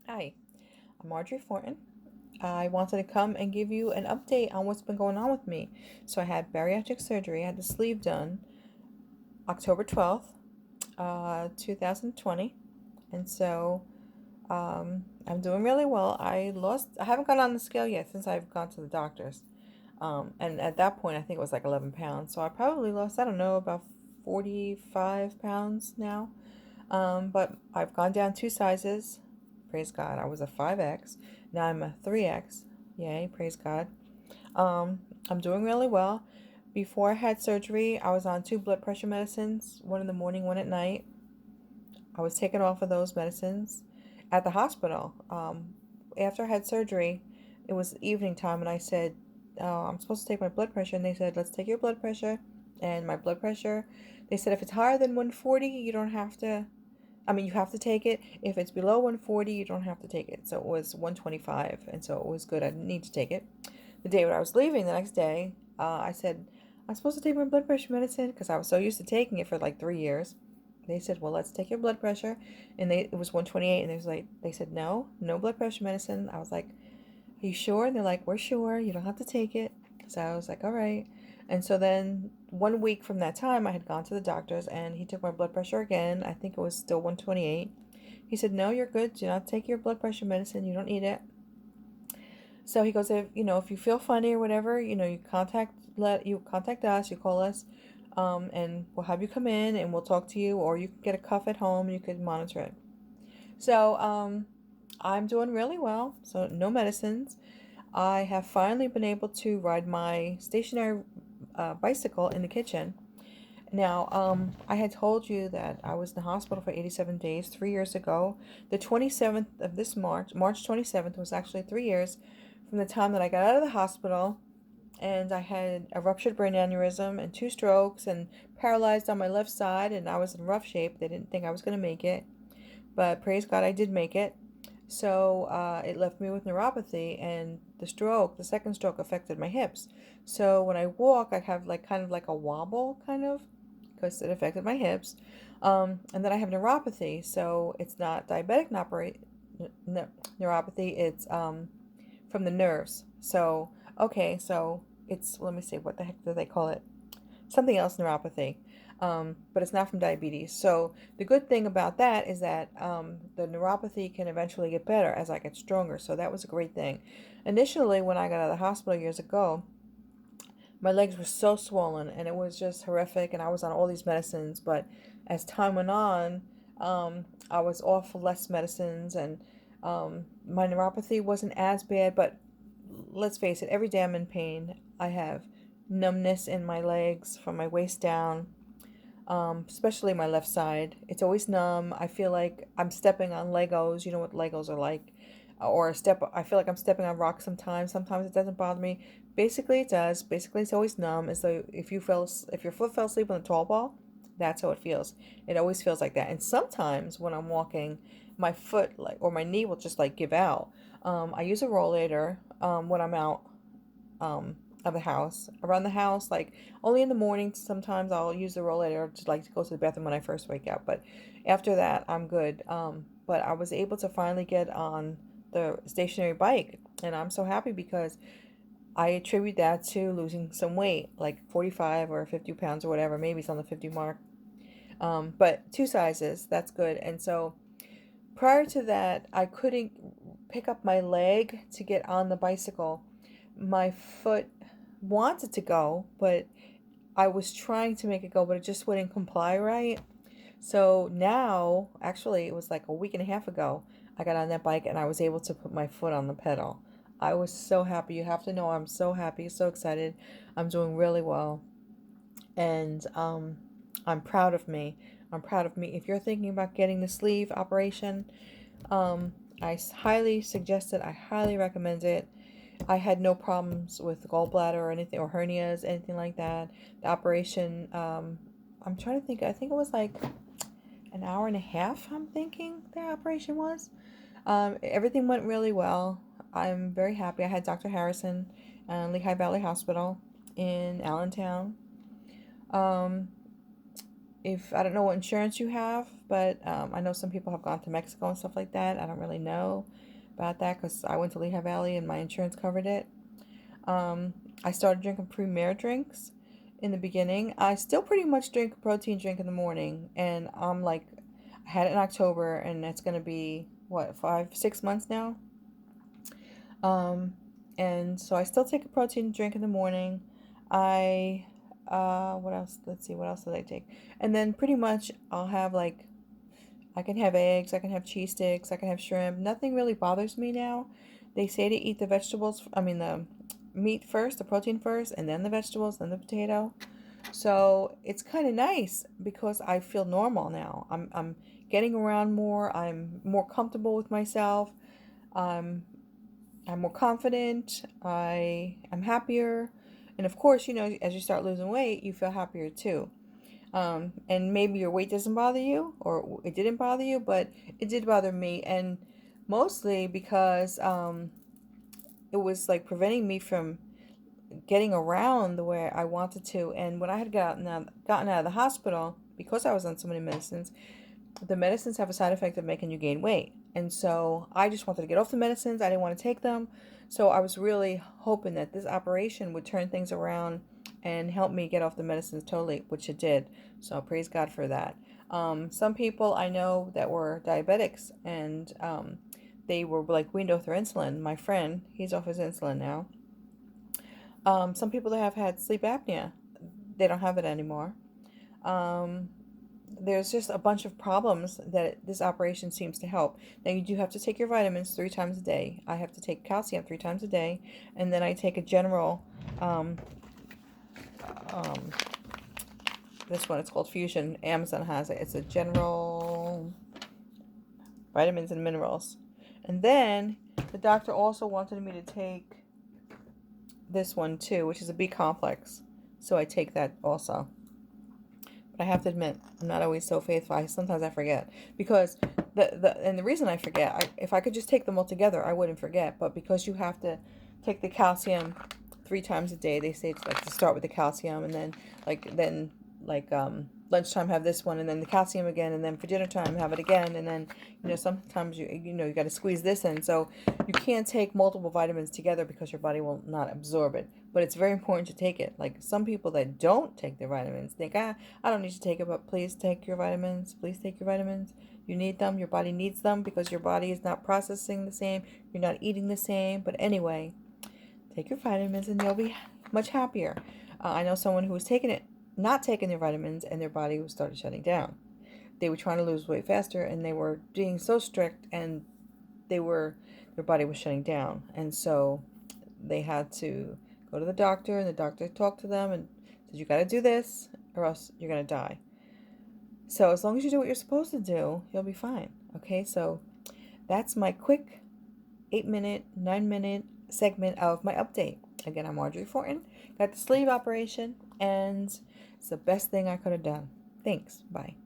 Hi, I'm Marjorie Fortin. I wanted to come and give you an update on what's been going on with me. So I had bariatric surgery. I had the sleeve done October 12th, 2020. And so I'm doing really well. I haven't gone on the scale yet since I've gone to the doctors. And at that point, I think it was like 11 pounds. So I probably lost, I don't know, about 45 pounds now. But I've gone down 2 sizes. Praise God. I was a 5X. Now I'm a 3X. Yay, praise God. I'm doing really well. Before I had surgery, I was on two blood pressure medicines, one in the morning, one at night. I was taken off of those medicines at the hospital. After I had surgery, it was evening time, and I said, I'm supposed to take my blood pressure. And they said, let's take your blood pressure. And my blood pressure, they said, if it's higher than 140, you don't have to. I mean, you have to take it. If it's below 140, you don't have to take it. So it was 125, and so it was good. I didn't need to take it. The day when I was leaving, the next day, I said, I'm supposed to take my blood pressure medicine because I was so used to taking it for like 3 years. They said, well, let's take your blood pressure. And it was 128, and they said, no, no blood pressure medicine. I was like, are you sure? And they're like, we're sure. You don't have to take it. So I was like, all right. And so then 1 week from that time, I had gone to the doctor's and he took my blood pressure again. I think it was still 128. He said, no, you're good. Do not take your blood pressure medicine. You don't need it. So he goes, if you feel funny or whatever, you contact us, you call us, and we'll have you come in and we'll talk to you, or you can get a cuff at home and you could monitor it. So I'm doing really well. So no medicines. I have finally been able to ride my stationary bicycle in the kitchen. Now, I had told you that I was in the hospital for 87 days 3 years ago. The 27th of this March 27th, was actually 3 years from the time that I got out of the hospital. And I had a ruptured brain aneurysm and two strokes and paralyzed on my left side. And I was in rough shape. They didn't think I was going to make it. But praise God, I did make it. So it left me with neuropathy, and the second stroke, affected my hips. So when I walk, I have like kind of like a wobble, kind of, because it affected my hips. And then I have neuropathy, so it's not diabetic neuropathy. It's from the nerves. So okay, so it's, let me see, what the heck do they call it? Something else neuropathy, but it's not from diabetes. So the good thing about that is that the neuropathy can eventually get better as I get stronger. So that was a great thing. Initially, when I got out of the hospital years ago, my legs were so swollen and it was just horrific, and I was on all these medicines. But as time went on, I was off less medicines, and my neuropathy wasn't as bad. But let's face it, every day I'm in pain. I have numbness in my legs from my waist down, especially my left side. It's always numb. I feel like I'm stepping on Legos. You know what Legos are like. I feel like I'm stepping on rocks sometimes. Sometimes it doesn't bother me. Basically, it does. Basically, it's always numb. As though if your foot fell asleep on a tall ball, that's how it feels. It always feels like that. And sometimes when I'm walking, my foot or my knee will just like give out. I use a rollator when I'm out of the house, around the house, like only in the morning. Sometimes I'll use the rollator to like to go to the bathroom when I first wake up, but after that I'm good. But I was able to finally get on the stationary bike, and I'm so happy because I attribute that to losing some weight, like 45 or 50 pounds or whatever. Maybe it's on the 50 mark. But 2 sizes, that's good. And so prior to that, I couldn't pick up my leg to get on the bicycle. My foot wanted to go, but I was trying to make it go, but it just wouldn't comply right. So now, actually, it was like a week and a half ago, I got on that bike and I was able to put my foot on the pedal. I was so happy. You have to know, I'm so happy, so excited. I'm doing really well. And I'm proud of me. I'm proud of me. If you're thinking about getting the sleeve operation, I highly suggest it. I highly recommend it. I had no problems with gallbladder or anything, or hernias, anything like that. The operation, I'm trying to think. I think it was like an hour and a half, I'm thinking the operation was. Everything went really well. I'm very happy. I had Dr. Harrison and Lehigh Valley Hospital in Allentown. Um, if I don't know what insurance you have, but I know some people have gone to Mexico and stuff like that. I don't really know about that because I went to Lehigh Valley and my insurance covered it. Um, I started drinking Premier drinks in the beginning. I still pretty much drink a protein drink in the morning, and I'm like, I had it in October, and it's gonna be what, 5, 6 months now. Um, and so I still take a protein drink in the morning. I what else? Let's see, what else did I take? And then pretty much I'll have like, I can have eggs, I can have cheese sticks, I can have shrimp. Nothing really bothers me now. They say to eat the vegetables, I mean the meat first, the protein first, and then the vegetables, then the potato. So it's kind of nice because I feel normal now. I'm getting around more. I'm more comfortable with myself. I'm I'm more confident. I am happier. And of course, as you start losing weight, you feel happier too. And maybe your weight doesn't bother you, or it didn't bother you, but it did bother me. And mostly because it was like preventing me from getting around the way I wanted to. And when I had gotten out of the hospital, because I was on so many medicines, the medicines have a side effect of making you gain weight. And so I just wanted to get off the medicines. I didn't want to take them. So I was really hoping that this operation would turn things around and help me get off the medicines totally, which it did. So praise God for that. Some people I know that were diabetics, and they were like weaned off their insulin. My friend, he's off his insulin now. Some people that have had sleep apnea, they don't have it anymore. Um, there's just a bunch of problems that this operation seems to help. Now, you do have to take your vitamins 3 times a day. I have to take calcium 3 times a day, and then I take a general, um, um, this one, it's called Fusion. Amazon has it. It's a general vitamins and minerals. And then the doctor also wanted me to take this one too, which is a B complex. So I take that also. But I have to admit, I'm not always so faithful. Sometimes I forget because the reason I forget, if I could just take them all together, I wouldn't forget. But because you have to take the calcium 3 times a day, they say it's like to start with the calcium, and then lunchtime have this one, and then the calcium again, and then for dinner time have it again, and then sometimes you got to squeeze this in, so you can't take multiple vitamins together because your body will not absorb it. But it's very important to take it. Like some people that don't take their vitamins think, I don't need to take it, but please take your vitamins. Please take your vitamins. You need them. Your body needs them because your body is not processing the same. You're not eating the same. But anyway, take your vitamins and you'll be much happier. I know someone who was not taking their vitamins, and their body started shutting down. They were trying to lose weight faster, and they were being so strict, and their body was shutting down. And so they had to go to the doctor, and the doctor talked to them and said, you got to do this or else you're going to die. So as long as you do what you're supposed to do, you'll be fine. Okay, so that's my quick 8-minute, 9-minute segment of my update. Again, I'm Audrey Fortin. Got the sleeve operation, and it's the best thing I could have done. Thanks. Bye.